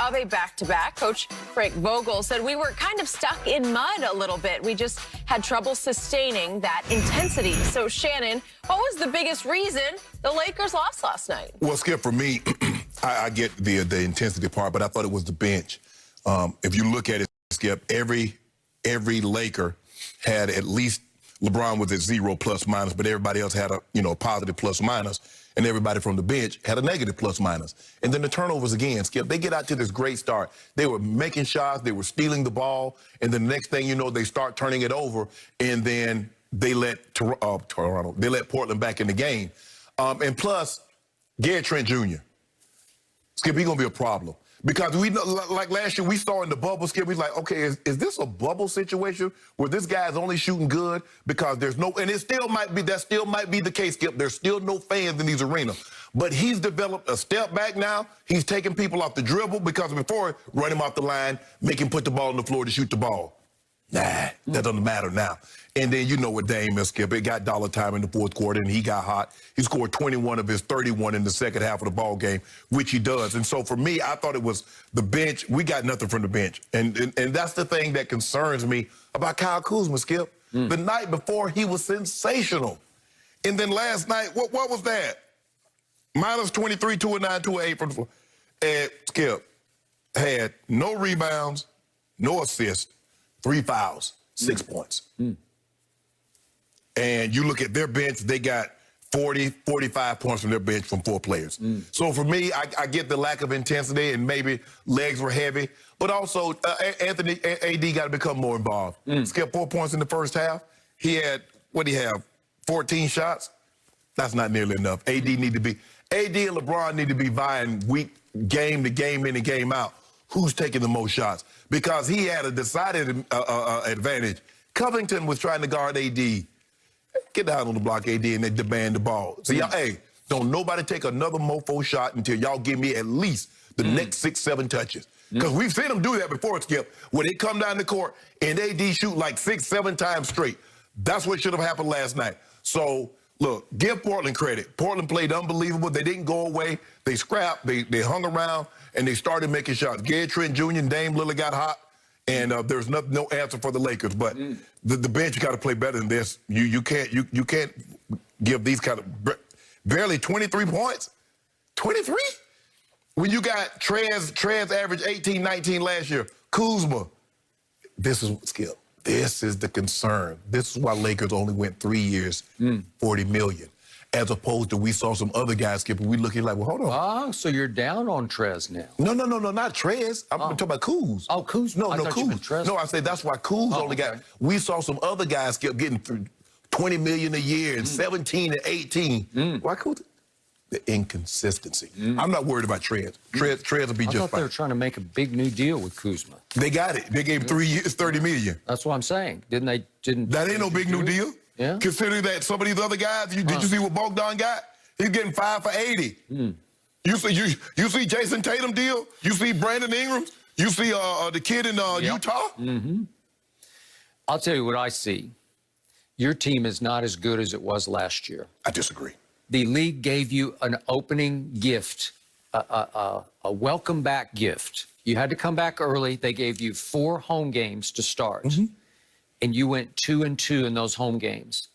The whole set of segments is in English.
of a back-to-back. Coach Frank Vogel said we were kind of stuck in mud a little bit. We just had trouble sustaining that intensity. So, Shannon, what was the biggest reason the Lakers lost last night? Well, Skip, for me, I get the intensity part, but I thought it was the bench. If you look at it, Skip, every Laker had at least LeBron was at 0 plus minus, but everybody else had a positive plus minus, and everybody from the bench had a negative plus minus. And then the turnovers again, Skip, they get out to this great start. They were making shots, they were stealing the ball, and then the next thing you know, they start turning it over, and then they let Portland back in the game. And plus, Gary Trent Jr., Skip, he's gonna be a problem. Because we know, like last year, we saw in the bubble, Skip, we was like, okay, is this a bubble situation where this guy's only shooting good because there's no, and it still might be, that still might be the case, Skip. There's still no fans in these arenas. But he's developed a step back now. He's taking people off the dribble because before, run him off the line, make him put the ball on the floor to shoot the ball. Nah, that doesn't matter now. And then you know what Dame is, Skip. It got dollar time in the fourth quarter, and he got hot. He scored 21 of his 31 in the second half of the ball game, which he does. And so for me, I thought it was the bench. We got nothing from the bench. And that's the thing that concerns me about Kyle Kuzma, Skip. The night before, he was sensational. And then last night, what was that? Minus 23, 2 of 9, 2 of 8 from the floor. And Skip had no rebounds, no assists, 3 fouls, 6 points. And you look at their bench, they got 40, 45 points from their bench from 4 players. So for me, I get the lack of intensity and maybe legs were heavy, but also Anthony, AD got to become more involved. Skip 4 points in the first half. He had, what do you have, 14 shots? That's not nearly enough. AD and LeBron need to be vying game to game in and game out. Who's taking the most shots? Because he had a decided advantage. Covington was trying to guard AD. Get down on the block, AD, and they demand the ball. So, y'all, hey, don't nobody take another mofo shot until y'all give me at least the next 6, 7 touches. Because we've seen them do that before, Skip, where they come down the court and AD shoot like 6, 7 times straight. That's what should have happened last night. So, look, give Portland credit. Portland played unbelievable. They didn't go away. They scrapped. They hung around, and they started making shots. Gary Trent Jr. and Dame Lillard got hot. And there's no answer for the Lakers, but the bench got to play better than this. You can't give these kind of barely 23 points, 23 when you got Trez average 18, 19 last year. Kuzma, this is Skip. This is the concern. This is why Lakers only went 3 years, 40 million. As opposed to we saw some other guys, Skip, and we looking like, well, hold on. Oh, so you're down on Trez now. No, not Trez. I'm talking about Kuz. Oh, Kuz. No, Kuz. No, I say that's why Kuz only got. We saw some other guys kept getting through 20 million a year and 17 and 18. Why Kuz? The inconsistency. I'm not worried about Trez. Trez will be just fine. I thought they were trying to make a big new deal with Kuzma. They got it. They gave 3 years, 30 million. That's what I'm saying. Didn't they? That ain't no big new deal. Yeah. Considering that some of these other guys, did you see what Bogdan got? He's getting 5 for 80. You see Jason Tatum deal? You see Brandon Ingram? You see the kid in Utah? I'll tell you what I see. Your team is not as good as it was last year. I disagree. The league gave you an opening gift, a welcome back gift. You had to come back early. They gave you 4 home games to start. And you went 2-2 in those home games.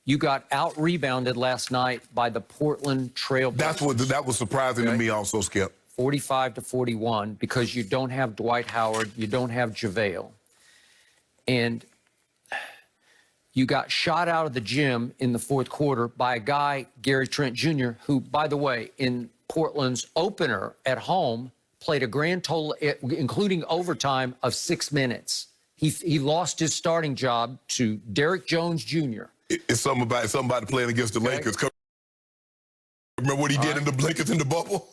You got out-rebounded last night by the Portland Trail Blazers. That was surprising to me also, Skip. 45-41, because you don't have Dwight Howard, you don't have JaVale. And you got shot out of the gym in the fourth quarter by a guy, Gary Trent Jr., who, by the way, in Portland's opener at home, played a grand total, including overtime, of 6 minutes. He lost his starting job to Derrick Jones Jr. It's something about playing against the Lakers. Remember what he did in the Lakers in the bubble?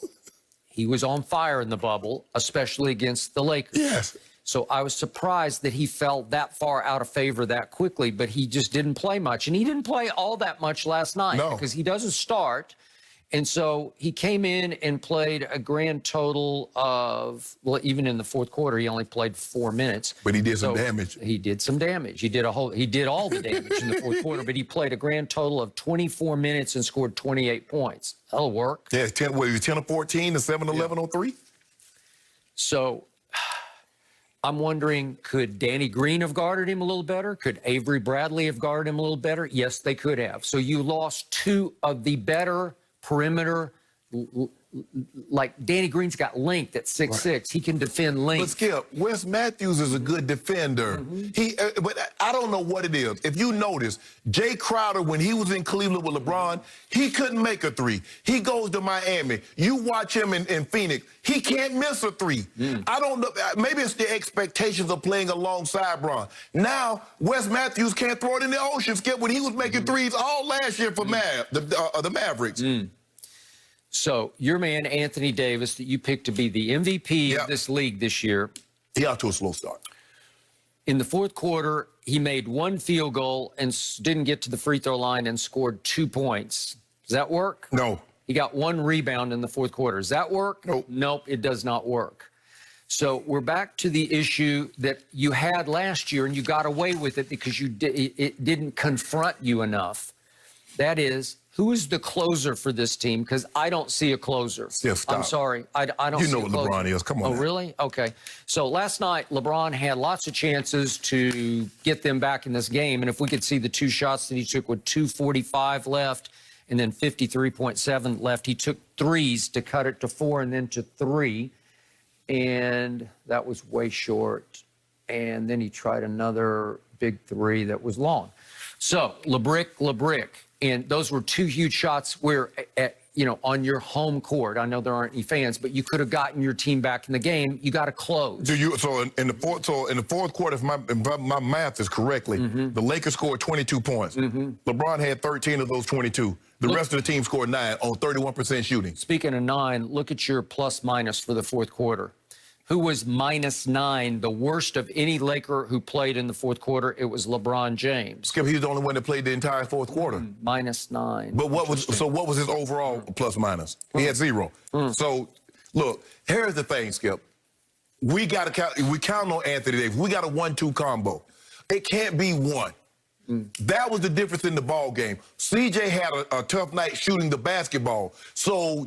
He was on fire in the bubble, especially against the Lakers. Yes. So I was surprised that he fell that far out of favor that quickly, but he just didn't play much. And he didn't play all that much last night because he doesn't start. And so he came in and played a grand total of, well, even in the fourth quarter, he only played 4 minutes. But he did some damage. He did some damage. He did all the damage in the fourth quarter, but he played a grand total of 24 minutes and scored 28 points. That'll work. Yeah, 10 of 14 and 7-11 on 3. So I'm wondering, could Danny Green have guarded him a little better? Could Avery Bradley have guarded him a little better? Yes, they could have. So you lost two of the better perimeter. Like Danny Green's got length at 6'6". Right. He can defend length. But Skip, Wes Matthews is a good defender. But I don't know what it is. If you notice, Jay Crowder, when he was in Cleveland with LeBron, he couldn't make a three. He goes to Miami. You watch him in Phoenix. He can't miss a three. I don't know. Maybe it's the expectations of playing alongside Bron. Now, Wes Matthews can't throw it in the ocean, Skip, when he was making threes all last year for the Mavericks. So your man, Anthony Davis, that you picked to be the MVP of this league this year. He out to a slow start. In the fourth quarter, he made one field goal and didn't get to the free throw line and scored 2 points. Does that work? No. He got one rebound in the fourth quarter. Does that work? Nope. Nope, it does not work. So we're back to the issue that you had last year, and you got away with it because it didn't confront you enough. That is, who is the closer for this team? Because I don't see a closer. Yeah, stop. I'm sorry. I don't see a closer. You know what LeBron is. Come on. Oh, really? Okay. So last night, LeBron had lots of chances to get them back in this game. And if we could see the two shots that he took with 2:45 left and then 53.7 left, he took threes to cut it to 4 and then to 3. And that was way short. And then he tried another big 3 that was long. So, LeBrick. And those were two huge shots where, on your home court. I know there aren't any fans, but you could have gotten your team back in the game. You got to close. So in the fourth quarter, if my math is correctly, the Lakers scored 22 points. LeBron had 13 of those 22. The rest of the team scored 9 on 31% shooting. Speaking of 9, look at your plus minus for the fourth quarter. Who was -9, the worst of any Laker who played in the fourth quarter? It was LeBron James. Skip, he's the only one that played the entire fourth quarter. -9. But what was his overall plus minus? He had 0. So, look, here's the thing, Skip. We count on Anthony Davis. We got a 1-2 combo. It can't be one. That was the difference in the ball game. CJ had a tough night shooting the basketball, so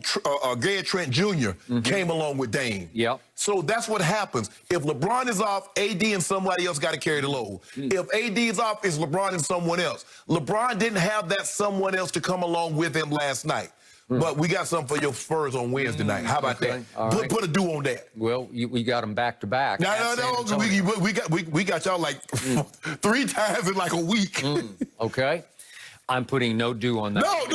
Gary Trent Jr. came along with Dame. Yep. So that's what happens. If LeBron is off, AD and somebody else got to carry the load. If AD is off, it's LeBron and someone else. LeBron didn't have that someone else to come along with him last night. But we got something for your Spurs on Wednesday night. How about that? Right. Put a do on that. Well, we got them back to back. No. We got y'all like 3 times in like a week. Okay. I'm putting no due on that. No.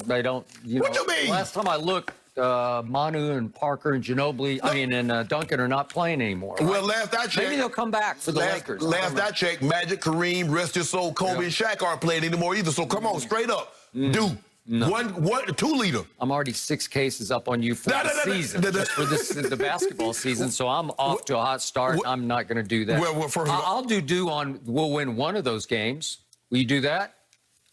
They don't. What you mean? Last time I looked, Manu and Parker and Ginobili, and Duncan are not playing anymore. Right? Well, last I checked, maybe they'll come back for the Lakers. Last I checked, Magic, Kareem, rest your soul, Kobe, and Shaq aren't playing anymore either. So come on, straight up, do. No. One, 2 leader. I'm already 6 cases up on you for the season, just for the basketball season. So I'm off to a hot start. I'm not going to do that. Well, first I'll do on. We'll win one of those games. Will you do that?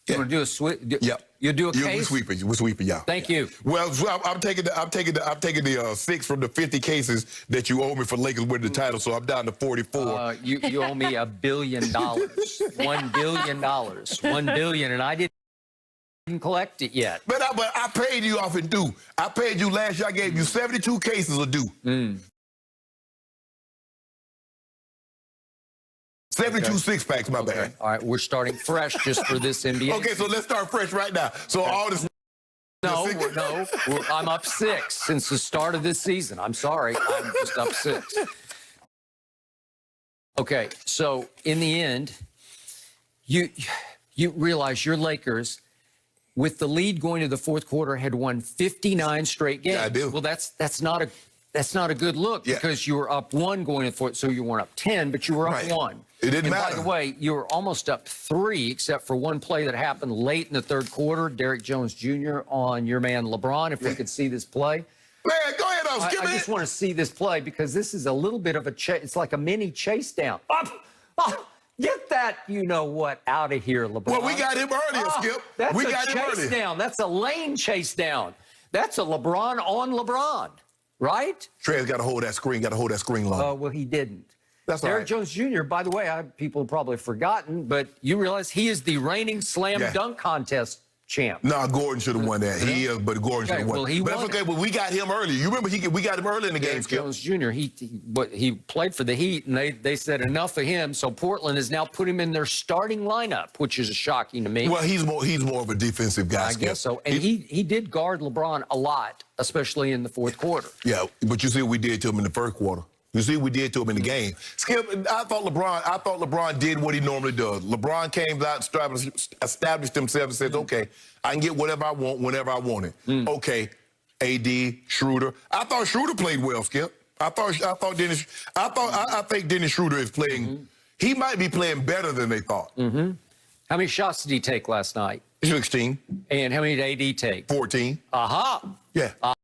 You want to do a sweep? Yep. You'll do a case. We're sweeping, y'all. Thank you. Well, I'm taking the 6 from the 50 cases that you owe me for Lakers winning the title. So I'm down to 44. You owe me $1 billion, $1 billion, $1 billion, and I didn't collect it yet. But I paid you off in due. I paid you last year. I gave you 72 cases of due. 72 6-packs, my bad. All right, we're starting fresh just for this NBA. Okay, so let's start fresh right now. So all this... No, I'm up 6 since the start of this season. I'm sorry, I'm just up 6. Okay, so in the end, you realize your Lakers, with the lead going to the fourth quarter, had won 59 straight games. Yeah, I do. Well, that's not a good look because you were up 1 going to the fourth, so you weren't up 10, but you were up 1. It didn't matter. By the way, you were almost up 3, except for one play that happened late in the third quarter. Derrick Jones Jr. on your man LeBron. If we could see this play. Man, go ahead, I just want to see this play because this is a little bit of a chase. It's like a mini chase down. Get that, you-know-what, out of here, LeBron. Well, we got him earlier, Skip. That's a chase down. That's a lane chase down. That's a LeBron on LeBron, right? Trey's got to hold that screen. Long. Oh, well, he didn't. That's all right. Derrick Jones Jr., by the way, people have probably forgotten, but you realize he is the reigning slam dunk contest champ. No, Gordon should have won that. He is, but Gordon should have won. Well, he but won that's okay. But we got him early. You remember we got him early in the game, Derek Skip. Jones Jr. He played for the Heat, and they said enough of him. So Portland has now put him in their starting lineup, which is shocking to me. Well, he's more of a defensive guy. I Skip. guess so. And he did guard LeBron a lot, especially in the fourth quarter. Yeah, but you see what we did to him in the first quarter. You see what we did to him in the game. Skip, I thought LeBron did what he normally does. LeBron came out, established himself, and said, "Okay, I can get whatever I want whenever I want it." Okay, AD, Schroeder. I thought Schroeder played well, Skip. I think Dennis Schroeder is playing. He might be playing better than they thought. How many shots did he take last night? 16. And how many did AD take? 14. Aha. Yeah.